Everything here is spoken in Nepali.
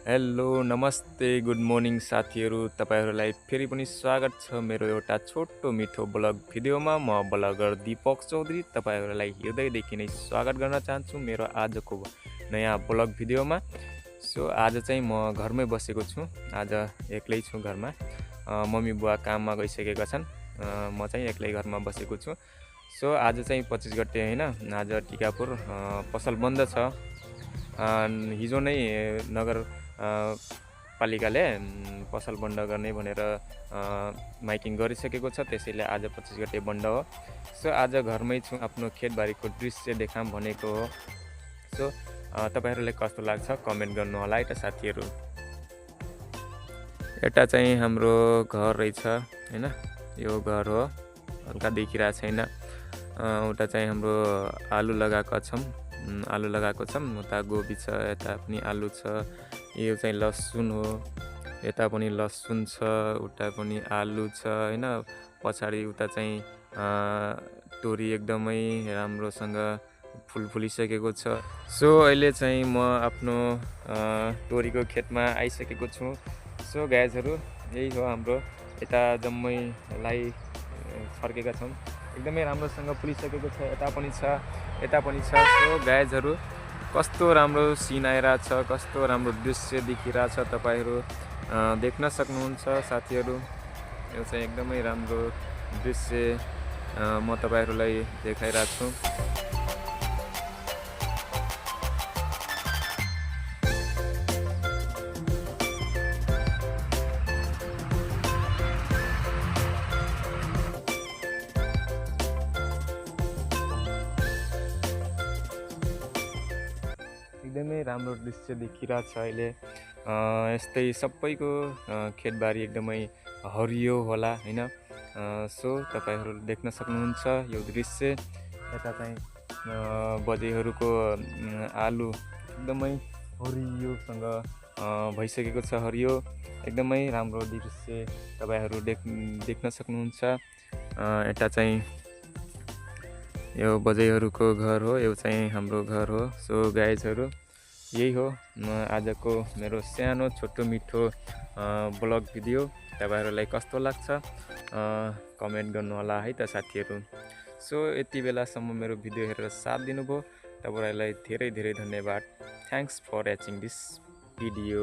हेलो नमस्ते गुड मर्निङ साथीहरू, तपाईँहरूलाई फेरि पनि स्वागत छ मेरो एउटा छोटो मिठो ब्लग भिडियोमा। म ब्लगर दीपक चौधरी तपाईँहरूलाई हृदयदेखि नै स्वागत गर्न चाहन्छु मेरो आजको नयाँ ब्लग भिडियोमा। सो आज चाहिँ म घरमै बसेको छु, आज एक्लै छु घरमा। मम्मी बुवा काममा गइसकेका छन्, म चाहिँ एक्लै घरमा बसेको छु। सो आज चाहिँ 25 गते होइन, आज टिकापुर पसल बन्द छ। हिजो नै नगर पालिकाले पसल बन्द गर्ने भनेर माइकिङ गरिसकेको छ, त्यसैले आज 25 गते बन्द हो। सो आज घरमै छु, आफ्नो खेतबारीको दृश्य देखाम भनेको हो। सो तपाईँहरूलाई कस्तो लाग्छ कमेन्ट गर्नु होला है त साथीहरू। यता चाहिँ हाम्रो घर रहेछ होइन, यो घर हो, हल्का देखिरहेको छैन। उता चाहिँ हाम्रो आलु लगाएको छौँ, उता गोबी छ, यता पनि आलु छ। यो चाहिँ लसुन हो, यता पनि लसुन छ, उता पनि आलु छ होइन। पछाडि उता चाहिँ तोरी एकदमै राम्रोसँग फुलिसकेको छ। सो अहिले चाहिँ म आफ्नो तोरीको खेतमा आइसकेको छु। सो गाइजहरू, यही हो हाम्रो, यता जम्मैलाई छर्केका छौँ, एकदमै राम्रोसँग फुलिसकेको छ। यता पनि छ। सो गाइजहरू, कस्तो राम्रो सिन आइरहेको छ, कस्तो राम्रो दृश्य देखिरहेको छ, तपाईँहरू देख्न सक्नुहुन्छ साथीहरू। यो चाहिँ एकदमै राम्रो दृश्य म तपाईँहरूलाई देखाइरहेको छु। एकदमै राम्रो दृश्य देखिरहेको छ अहिले। यस्तै सबैको खेतबारी एकदमै हरियो होला होइन। सो तपाईँहरू देख्न सक्नुहुन्छ यो दृश्य। यता चाहिँ बजेहरूको आलु एकदमै हरियोसँग भइसकेको छ, हरियो, एकदमै राम्रो दृश्य तपाईँहरू देख्न सक्नुहुन्छ। यता चाहिँ यो बजेहरूको घर हो, यो चाहिँ हाम्रो घर हो। सो गाइजहरू, यही हो आजको मेरो सानो छोटो मिठो ब्लग भिडियो। तपाईँहरूलाई कस्तो लाग्छ कमेन्ट गर्नु होला है त साथीहरू। सो यति बेलासम्म मेरो भिडियो हेरेर साथ दिनुभयो, तपाईँहरूलाई धेरै धेरै धन्यवाद। Thanks for watching this video.